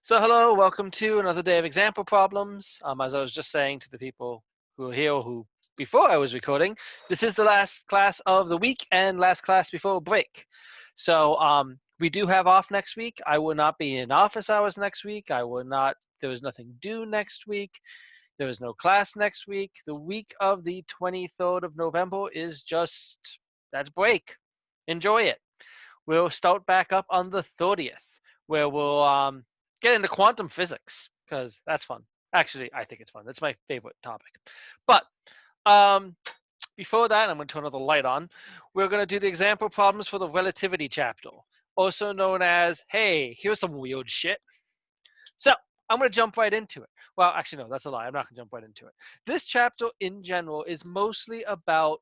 So hello, welcome to another day of example problems. As I was just saying to the people who are here or who before I was recording, this is the last class of the week and last class before break. So we do have off next week. I will not be in office hours next week. There is nothing due next week. There is no class next week. The week of the 23rd of November is that's break. Enjoy it. We'll start back up on the 30th, where we'll get into quantum physics, because that's fun. Actually, I think it's fun. That's my favorite topic. But before that, I'm going to turn another light on. We're going to do the example problems for the relativity chapter, also known as, hey, here's some weird shit. So I'm going to jump right into it. Well, actually, no, that's a lie. I'm not going to jump right into it. This chapter in general is mostly about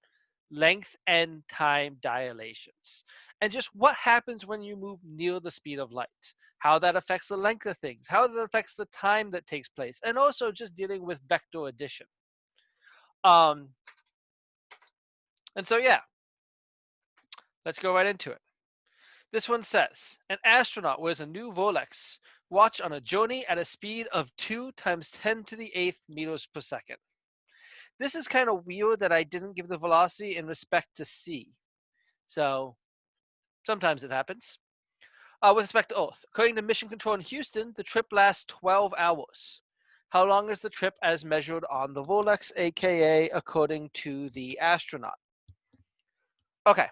length and time dilations and just what happens when you move near the speed of light, how that affects the length of things, how that affects the time that takes place, and also just dealing with vector addition. And so, yeah, let's go right into it. This one says, an astronaut wears a new Rolex watch on a journey at a speed of 2 × 10⁸ meters per second. This is kind of weird that I didn't give the velocity in respect to c. So sometimes it happens. With respect to Earth, according to Mission Control in Houston, the trip lasts 12 hours. How long is the trip as measured on the Rolex, aka according to the astronaut? Okay.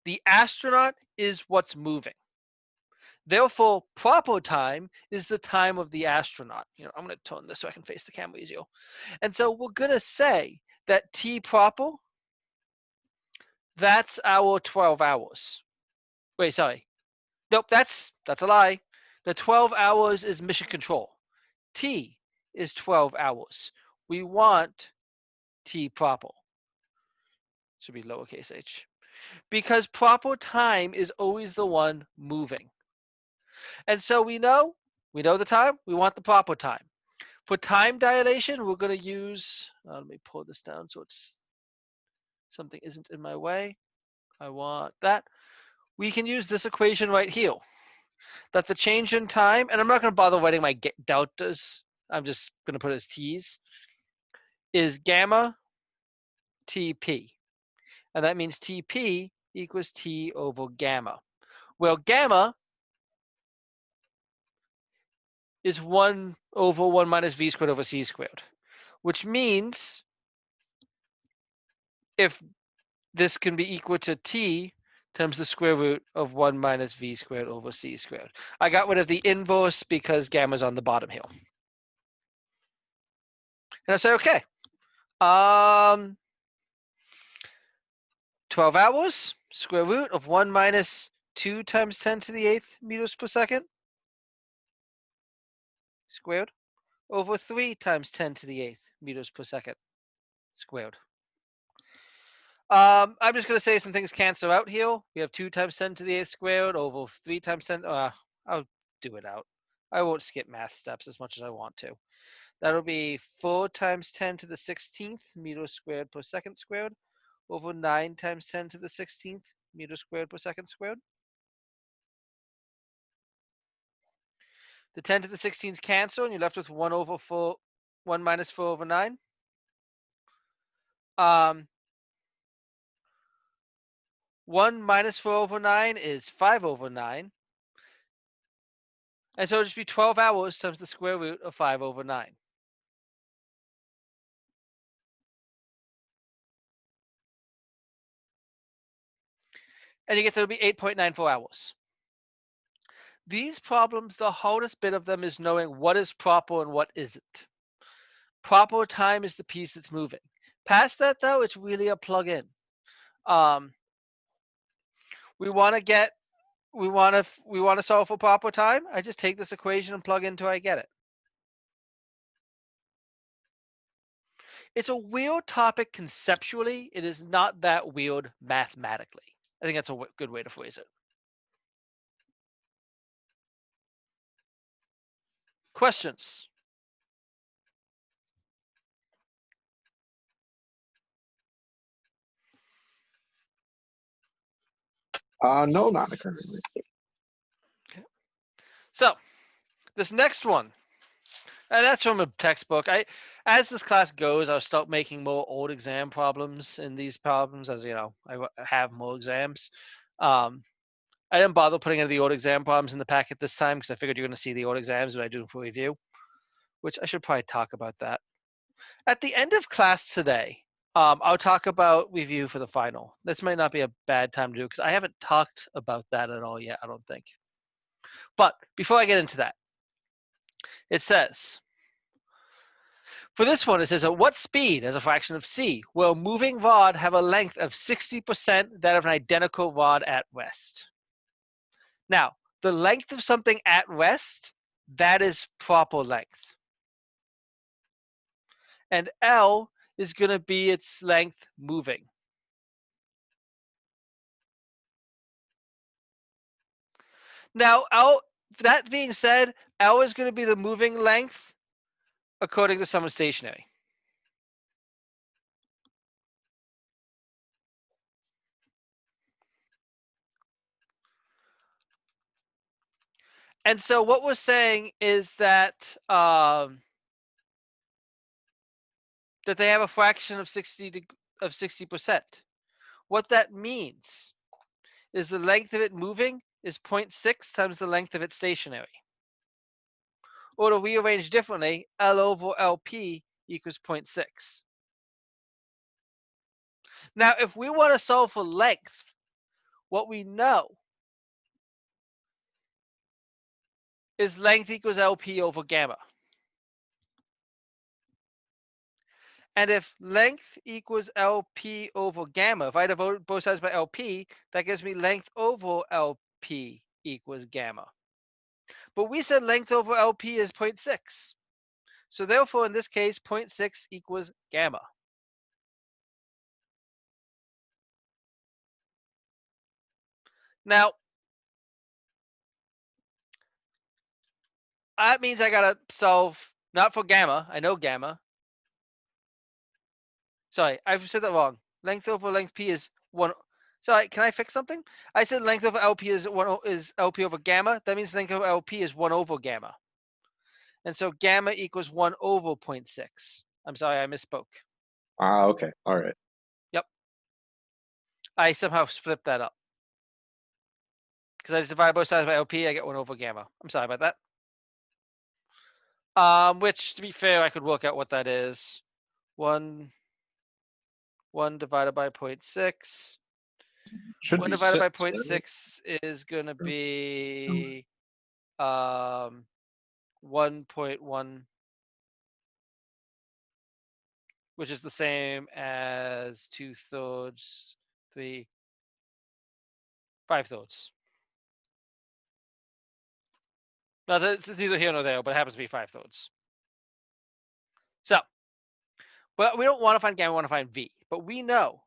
The astronaut is what's moving. Therefore, proper time is the time of the astronaut. I'm going to turn this so I can face the camera easier. And so we're going to say that T proper, that's our 12 hours. Wait, sorry. Nope, that's a lie. The 12 hours is mission control. T is 12 hours. We want T proper. Should be lowercase h. Because proper time is always the one moving. And so we know the time, we want the proper time. For time dilation, we're going to use, let me pull this down so something isn't in my way. I want that. We can use this equation right here. That the change in time, and I'm not going to bother writing my deltas, I'm just going to put it as t's, is gamma Tp. And that means Tp equals T over gamma. Well, gamma is 1 over 1 minus v squared over c squared, which means if this can be equal to T times the square root of 1 minus v squared over c squared. I got rid of the inverse because gamma's on the bottom here. And I say, okay, 12 hours, square root of 1 minus 2 times 10⁸ meters per second squared over 3 times 10⁸ meters per second squared. I'm just going to say some things cancel out here. We have 2 times 10⁸ squared over 3 times 10. I'll do it out. I won't skip math steps as much as I want to. That'll be 4 times 10⁻16 meters squared per second squared over 9 times 10⁻16 meters squared per second squared. The 10⁻16's cancel, and you're left with 1 minus 4 over 9. 1 minus 4 over 9 is 5 over 9. And so it'll just be 12 hours times the square root of 5 over 9. And you get that'll be 8.94 hours. These problems, the hardest bit of them is knowing what is proper and what isn't. Proper time is the piece that's moving. Past that, though, it's really a plug-in. We want to solve for proper time. I just take this equation and plug in until I get it. It's a weird topic conceptually. It is not that weird mathematically. I think that's a good way to phrase it. Questions? No, not currently. Okay. So, This next one, and that's from a textbook. As this class goes, I'll start making more old exam problems in these problems, as you know, I have more exams. I didn't bother putting any of the old exam problems in the packet this time because I figured you're going to see the old exams when I do them for review, which I should probably talk about that. At the end of class today, I'll talk about review for the final. This might not be a bad time to do because I haven't talked about that at all yet, I don't think. But before I get into that, it says, for this one, it says, at what speed, as a fraction of c, will a moving rod have a length of 60% that of an identical rod at rest? Now, the length of something at rest, that is proper length. And L is going to be its length moving. Now, L, that being said, L is going to be the moving length according to someone stationary. And so what we're saying is that that they have a fraction of 60%. What that means is the length of it moving is 0.6 times the length of it stationary. Or to rearrange differently, L over LP equals 0.6. Now, if we want to solve for length, what we know is length equals LP over gamma. And if length equals LP over gamma, if I divide both sides by LP, that gives me length over LP equals gamma. But we said length over LP is 0.6. So therefore, in this case, 0.6 equals gamma. Now, that means I gotta solve, not for gamma, I know gamma. Sorry, I've said that wrong. Length over length P is 1. Sorry, can I fix something? I said length over LP is LP over gamma. That means length over LP is 1 over gamma. And so gamma equals 1 over 0.6. I'm sorry, I misspoke. Okay. All right. Yep. I somehow flipped that up. Because I just divide both sides by LP, I get 1 over gamma. I'm sorry about that. Which, to be fair, I could work out what that is. 1 divided by 0.6. Should 1 be divided by 6. 0.6 is going to be 1.1, which is the same as 2/3, 3, 5/3. Now, it's neither here nor there, but it happens to be 5/3. So, but we don't want to find gamma, we want to find V. But we know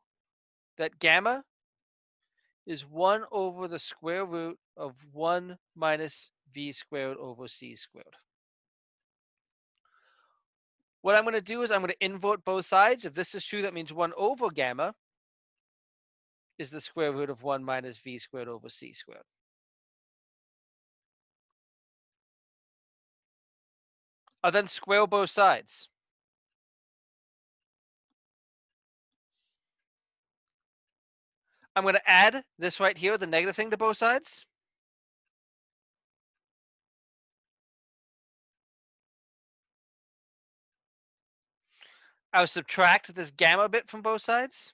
that gamma is 1 over the square root of 1 minus V squared over C squared. What I'm going to do is I'm going to invert both sides. If this is true, that means 1 over gamma is the square root of 1 minus V squared over C squared. I'll then square both sides. I'm going to add this right here, the negative thing, to both sides. I'll subtract this gamma bit from both sides.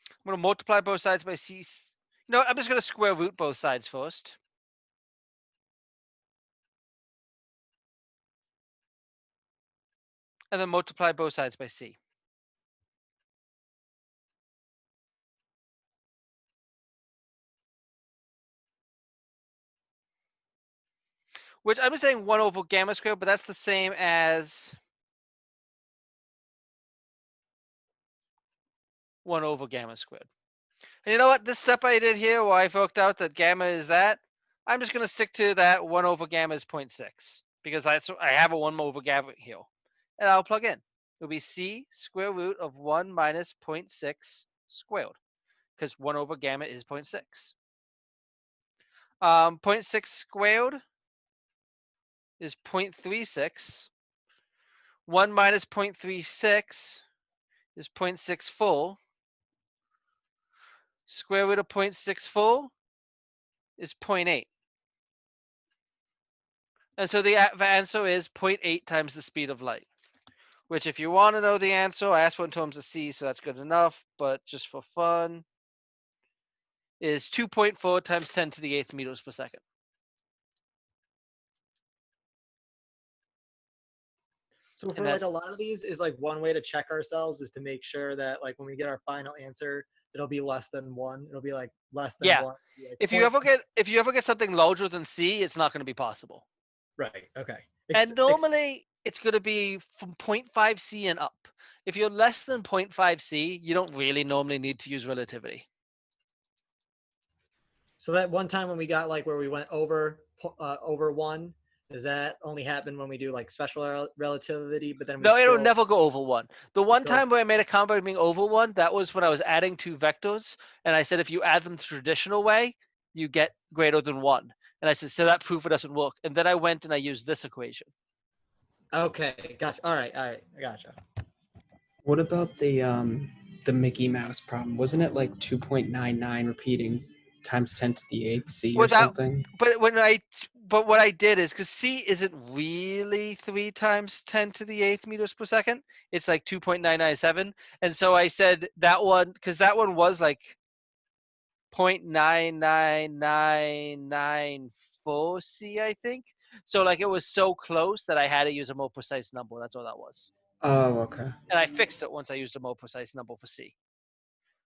I'm going to multiply both sides by C. No, I'm just going to square root both sides first. And then multiply both sides by C. Which I'm just saying 1 over gamma squared, but that's the same as 1 over gamma squared. And you know what? This step I did here where I worked out that gamma is that, I'm just going to stick to that 1 over gamma is 0.6 because I have a 1 over gamma here. And I'll plug in. It'll be C square root of 1 minus 0.6 squared. because 1 over gamma is 0.6. 0.6 squared is 0.36. 1 minus 0.36 is 0.6 full. Square root of 0.6 full is 0.8. And so the answer is 0.8 times the speed of light, which if you want to know the answer, I asked for in terms of C, so that's good enough, but just for fun, is 2.4 times 10 to the 8th meters per second. So for like a lot of these is like one way to check ourselves is to make sure that like when we get our final answer, it'll be less than 1. It'll be like less than 1. Like if you ever get something larger than C, it's not going to be possible. Right. Okay. And normally it's going to be from 0.5 C and up. If you're less than 0.5 C, you don't really normally need to use relativity. So that one time when we got like where we went over 1, does that only happen when we do like special relativity? But then no, it'll never go over 1. The one time where I made a comment about being over 1, that was when I was adding 2 vectors, and I said if you add them the traditional way, you get greater than 1. And I said, so that proof it doesn't work. And then I went and I used this equation. Okay, gotcha. All right, I gotcha. What about the Mickey Mouse problem? Wasn't it like 2.99 repeating times 10 to the 8th C or something? But what I did is because C isn't really 3 times 10 to the 8th meters per second. It's like 2.997. And so I said that one, because that one was like 0.99994 C, I think. So like it was so close that I had to use a more precise number. That's all that was. Oh, okay. And I fixed it once I used a more precise number for C.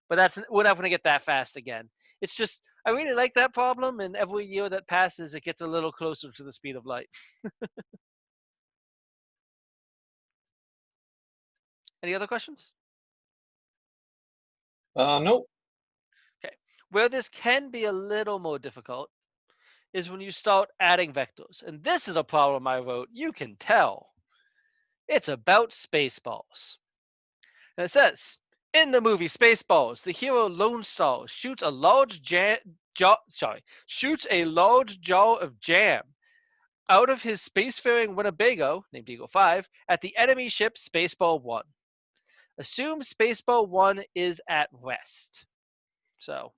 But we're not going to get that fast again. It's just I really like that problem, and every year that passes, it gets a little closer to the speed of light. Any other questions? Nope. Okay. Where this can be a little more difficult is when you start adding vectors. And this is a problem I wrote. You can tell. It's about Spaceballs. And it says, in the movie Spaceballs, the hero Lone Star shoots a large jar of jam out of his spacefaring Winnebago, named Eagle 5, at the enemy ship Spaceball 1. Assume Spaceball 1 is at rest. So,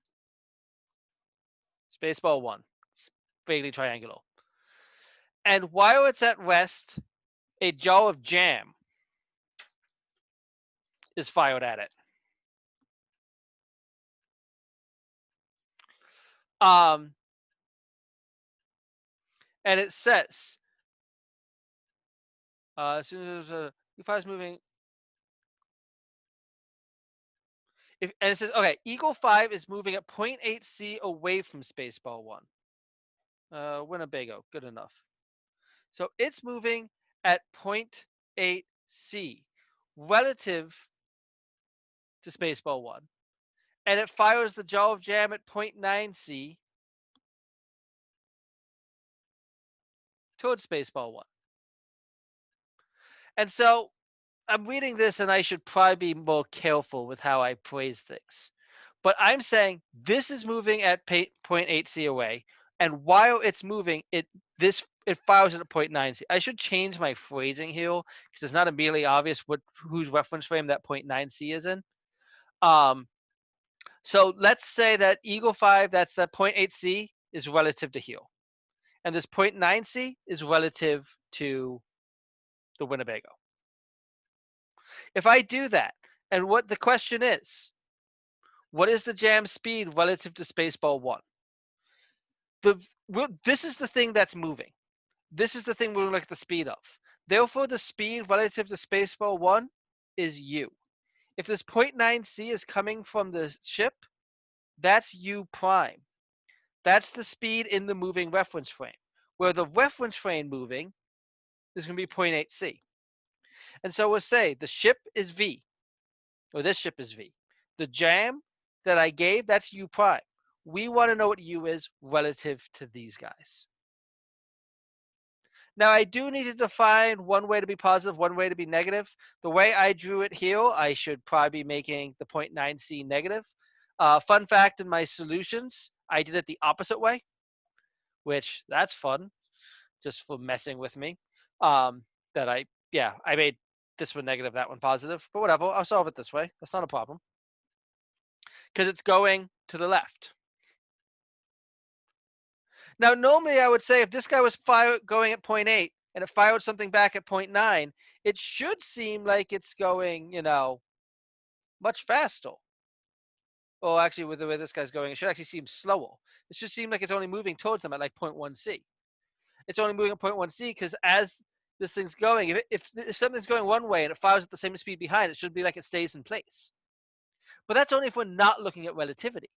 Spaceball 1, it's vaguely triangular. And while it's at rest, a jar of jam is fired at it. And it says, as soon as U5 is moving, and it says, okay, Eagle 5 is moving at 0.8 C away from Spaceball 1. Winnebago, good enough. So it's moving at 0.8 C relative to Spaceball 1. And it fires the jar of jam at 0.9 C towards Spaceball 1. And so I'm reading this and I should probably be more careful with how I praise things. But I'm saying this is moving at 0.8 C away. And while it's moving, it fires at 0.9 C. I should change my phrasing here because it's not immediately obvious whose reference frame that 0.9 C is in. So let's say that Eagle 5, that's that 0.8 C, is relative to here. And this 0.9 C is relative to the Winnebago. If I do that, and what the question is, what is the jam speed relative to Spaceball 1? This is the thing that's moving. This is the thing we're looking at the speed of. Therefore, the speed relative to Spaceball 1 is u. If this 0.9 C is coming from the ship, that's u prime. That's the speed in the moving reference frame. Where the reference frame moving is going to be 0.8 C. And so we'll say the ship is v, or this ship is v. The jam that I gave, that's u prime. We want to know what u is relative to these guys. Now, I do need to define one way to be positive, one way to be negative. The way I drew it here, I should probably be making the 0.9 C negative. Fun fact, in my solutions, I did it the opposite way, which that's fun, just for messing with me. That I made this one negative, that one positive, but whatever, I'll solve it this way. That's not a problem. Because it's going to the left. Now, normally I would say if this guy was going at 0.8 and it fired something back at 0.9, it should seem like it's going, much faster. Or actually, with the way this guy's going, it should actually seem slower. It should seem like it's only moving towards them at like 0.1c. It's only moving at 0.1c because as this thing's going, if something's going one way and it fires at the same speed behind, it should be like it stays in place. But that's only if we're not looking at relativity.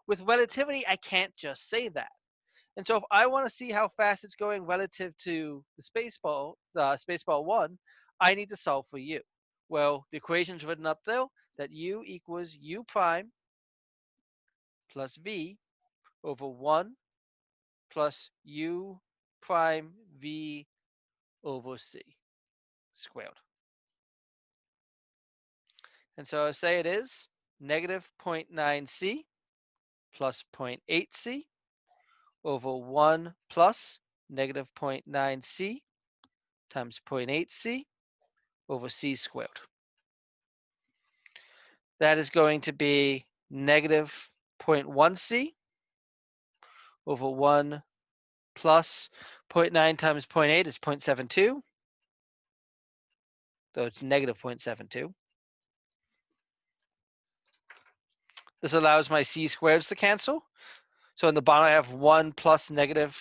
With relativity, I can't just say that. And so if I want to see how fast it's going relative to the Spaceball 1, I need to solve for u. Well, the equation's written up there that u equals u prime plus v over 1 plus u prime v over c squared. And so I say it is negative 0.9c plus 0.8c over 1 plus negative 0.9c times 0.8c over c squared. That is going to be negative 0.1c over 1 plus 0.9 times 0.8 is 0.72. So it's negative 0.72. This allows my c squareds to cancel. So in the bottom I have 1 plus negative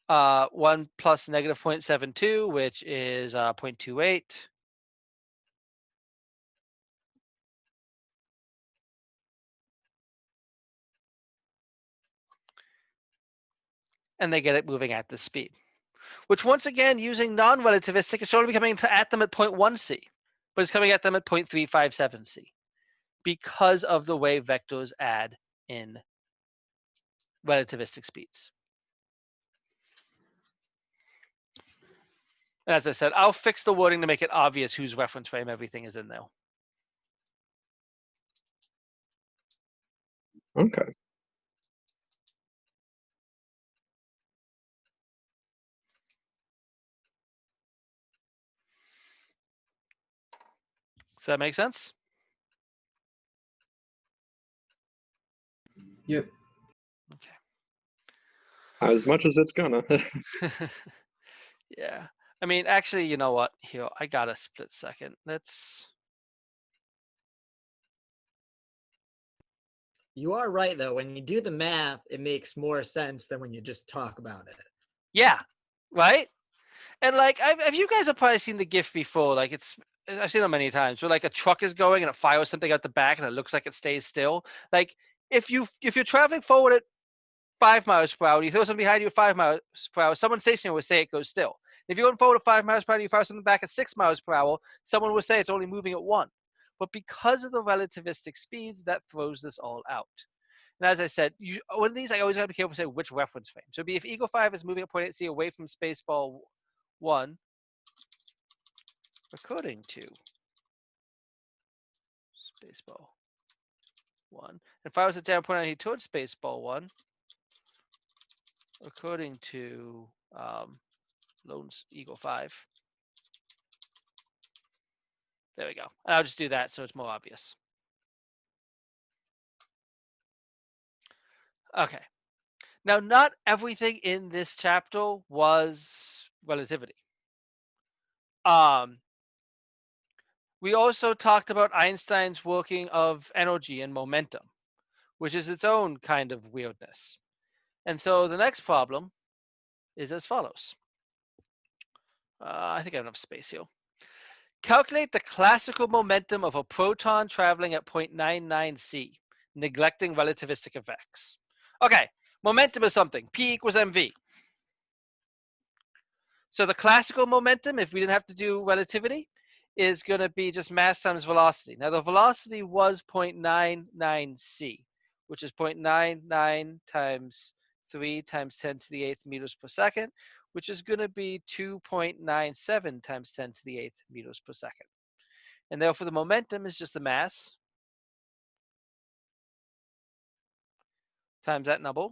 0.72, which is 0.28. And they get it moving at this speed. Which once again, using non-relativistic, it's only coming at them at 0.1c, but it's coming at them at 0.357c because of the way vectors add in relativistic speeds. And as I said, I'll fix the wording to make it obvious whose reference frame everything is in there. Okay. Does that make sense? Yep. Okay. As much as it's gonna. Yeah. I mean, actually, you know what? Here, I got a split second. You are right, though. When you do the math, it makes more sense than when you just talk about it. Yeah, right? And like, you guys have probably seen the GIF before. Like, I've seen it many times. Where like a truck is going and it fires something out the back and it looks like it stays still. Like, if you're traveling forward at 5 miles per hour, you throw something behind you at 5 miles per hour, someone stationary would say it goes still. If you're going forward at 5 miles per hour, you fire something back at 6 miles per hour, someone would say it's only moving at 1. But because of the relativistic speeds, that throws this all out. And as I said, one of these I always got to be careful to say which reference frame. So it'd be if Eagle 5 is moving at 0.8c away from Spaceball 1, according to Spaceball 1, and fires it down 0.9 towards Spaceball 1, according to Lone Eagle 5. There we go. And I'll just do that so it's more obvious. Okay. Now, not everything in this chapter was relativity. We also talked about Einstein's working of energy and momentum, which is its own kind of weirdness. And so the next problem is as follows. I think I have enough space here. Calculate the classical momentum of a proton traveling at 0.99c, neglecting relativistic effects. Okay, momentum is something. P equals mv. So the classical momentum, if we didn't have to do relativity, is going to be just mass times velocity. Now the velocity was 0.99c, which is 0.99 times 3 times 10 to the 8th meters per second, which is going to be 2.97 times 10 to the 8th meters per second. And therefore the momentum is just the mass times that number,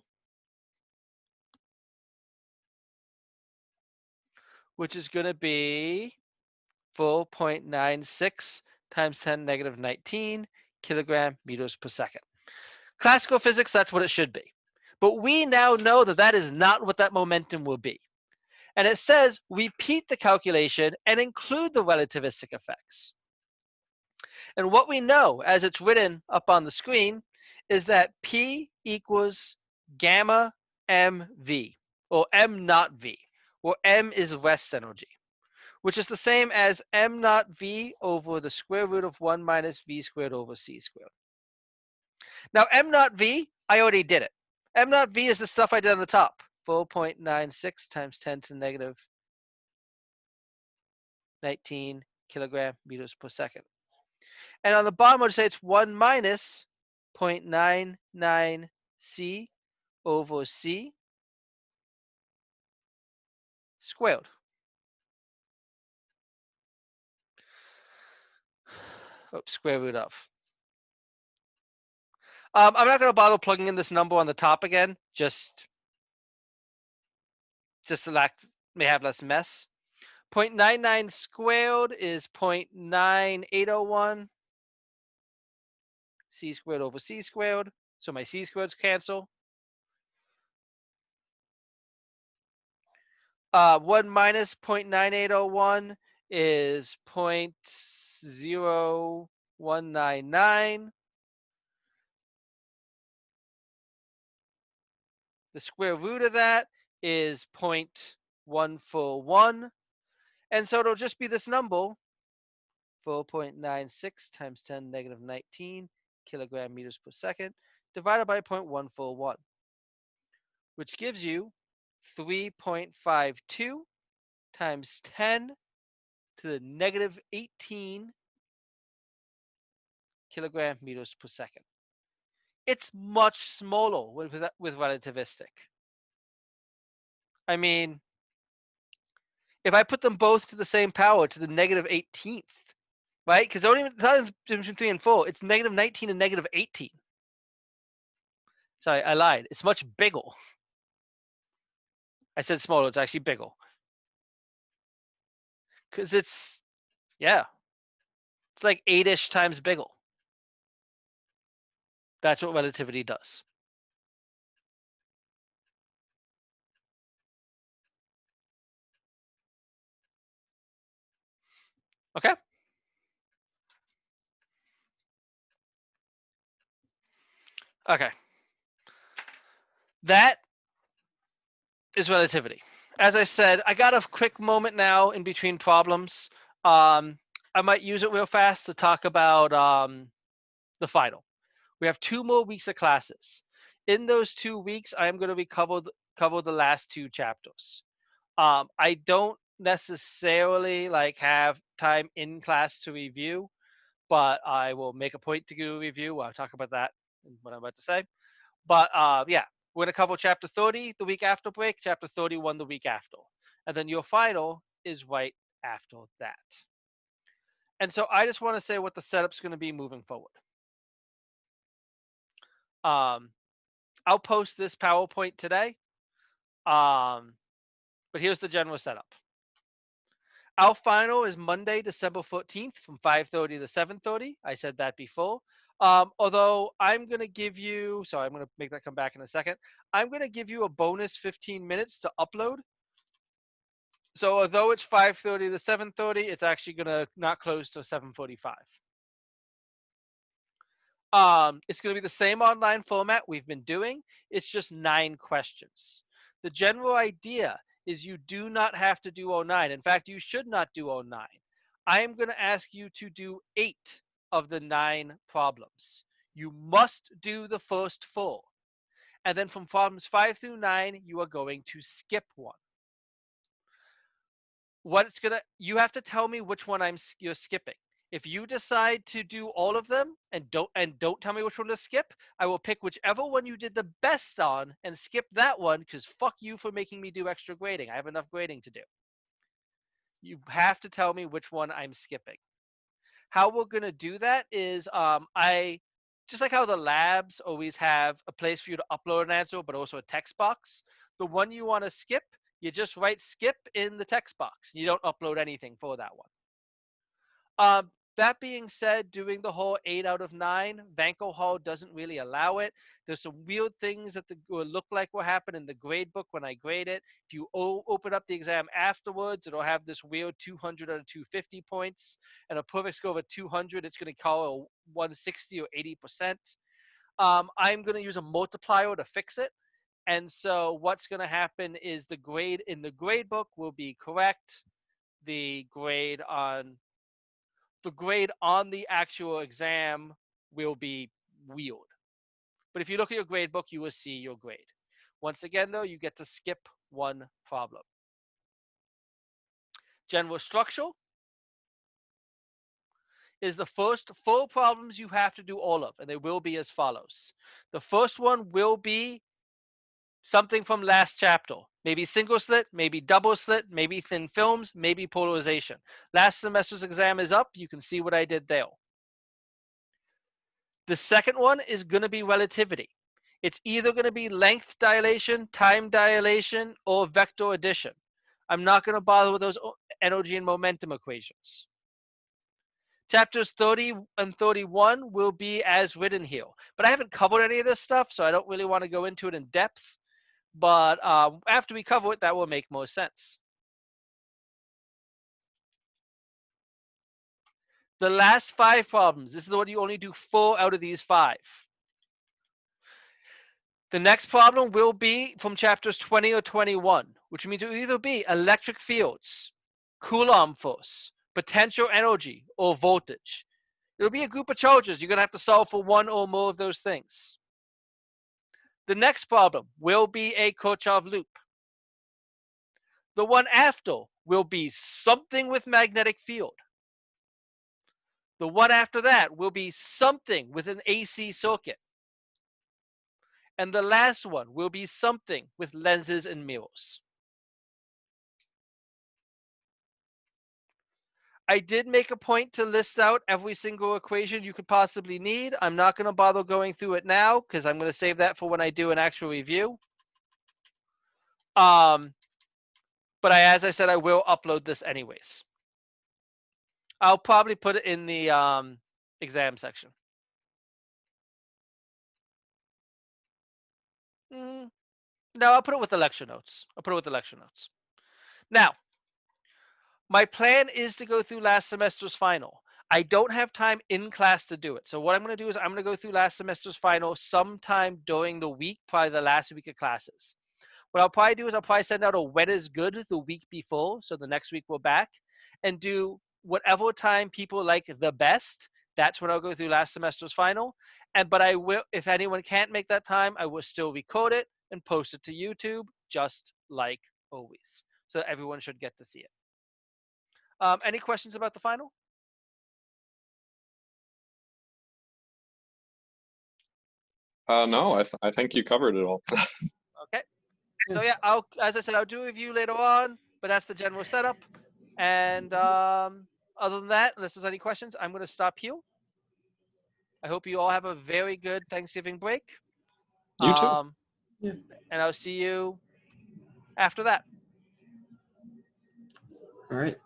which is going to be 4.96 times 10 negative 19 kilogram meters per second. Classical physics, that's what it should be. But we now know that that is not what that momentum will be. And it says repeat the calculation and include the relativistic effects. And what we know, as it's written up on the screen, is that P equals gamma mv, or m naught v, where m is rest energy, which is the same as m naught v over the square root of 1 minus v squared over c squared. Now, m naught v, I already did it. M naught v is the stuff I did on the top, 4.96 times 10 to the negative 19 kilogram meters per second. And on the bottom, I'll say it's 1 minus 0.99 c over c squared. Square root of. I'm not going to bother plugging in this number on the top again, just to may have less mess. 0.99 squared is 0.9801 c squared over c squared. So my c squareds cancel. 1 minus 0.9801 is 0.0199. The square root of that is 0.141. And so it'll just be this number, 4.96 times 10 negative 19 kilogram meters per second, divided by 0.141, which gives you 3.52 times 10 to the negative 18 kilogram meters per second. It's much smaller with relativistic. I mean, if I put them both to the same power, to the negative 18th, right? Because the only difference between 3 and 4, it's negative 19 and negative 18. Sorry, I lied. It's much bigger. I said smaller. It's actually bigger. Because it's, yeah. It's like 8-ish times bigger. That's what relativity does. Okay? Okay. That is relativity. As I said, I got a quick moment now in between problems. I might use it real fast to talk about the final. We have 2 more weeks of classes. In those 2 weeks, I am going to cover the last 2 chapters. I don't necessarily have time in class to review, but I will make a point to do a review. I'll talk about that in what I'm about to say. But yeah, we're going to cover chapter 30 the week after break, chapter 31 the week after. And then your final is right after that. And so I just want to say what the setup's going to be moving forward. I'll post this PowerPoint today. But here's the general setup. Our final is Monday, December 14th from 5:30 to 7:30. I said that before. Although I'm going to give you, sorry, I'm going to make that come back in a second. I'm going to give you a bonus 15 minutes to upload. So although it's 5:30 to 7:30, it's actually going to not close till 7:45. It's going to be the same online format we've been doing. It's just 9 questions. The general idea is you do not have to do 09. In fact, you should not do 09. I am going to ask you to do 8 of the 9 problems. You must do the first 4. And then from problems 5 through 9, you are going to skip one. You have to tell me which one you're skipping. If you decide to do all of them and don't tell me which one to skip, I will pick whichever one you did the best on and skip that one, because fuck you for making me do extra grading. I have enough grading to do. You have to tell me which one I'm skipping. How we're going to do that is just like how the labs always have a place for you to upload an answer, but also a text box, the one you want to skip, you just write skip in the text box. You don't upload anything for that one. That being said, doing the whole 8 out of 9, Vanco Hall doesn't really allow it. There's some weird things that will look like will happen in the grade book when I grade it. If you open up the exam afterwards, it'll have this weird 200 out of 250 points, and a perfect score of a 200, it's going to call a 160 or 80%. I'm going to use a multiplier to fix it. And so what's going to happen is the grade in the grade book will be correct. The grade on the actual exam will be weird. But if you look at your grade book, you will see your grade. Once again, though, you get to skip one problem. General structural is the first 4 problems you have to do all of, and they will be as follows. The first one will be something from last chapter. Maybe single slit, maybe double slit, maybe thin films, maybe polarization. Last semester's exam is up. You can see what I did there. The second one is going to be relativity. It's either going to be length dilation, time dilation, or vector addition. I'm not going to bother with those energy and momentum equations. Chapters 30 and 31 will be as written here. But I haven't covered any of this stuff, so I don't really want to go into it in depth. But after we cover it, that will make more sense. The last 5 problems, this is what you only do 4 out of these 5. The next problem will be from chapters 20 or 21, which means it will either be electric fields, Coulomb force, potential energy, or voltage. It'll be a group of charges. You're going to have to solve for one or more of those things. The next problem will be a Kirchhoff loop. The one after will be something with magnetic field. The one after that will be something with an AC circuit. And the last one will be something with lenses and mirrors. I did make a point to list out every single equation you could possibly need. I'm not going to bother going through it now because I'm going to save that for when I do an actual review. But as I said, I will upload this anyways. I'll probably put it in the exam section. No, I'll put it with the lecture notes. Now, my plan is to go through last semester's final. I don't have time in class to do it. So what I'm going to do is I'm going to go through last semester's final sometime during the week, probably the last week of classes. What I'll probably do is I'll probably send out a when is good the week before, so the next week we're back, and do whatever time people like the best. That's when I'll go through last semester's final. But I will, if anyone can't make that time, I will still record it and post it to YouTube, just like always. So everyone should get to see it. Any questions about the final? No, I think you covered it all. Okay. So yeah, as I said, I'll do a review later on, but that's the general setup. And other than that, unless there's any questions, I'm going to stop here. I hope you all have a very good Thanksgiving break. You too. Yeah. And I'll see you after that. All right.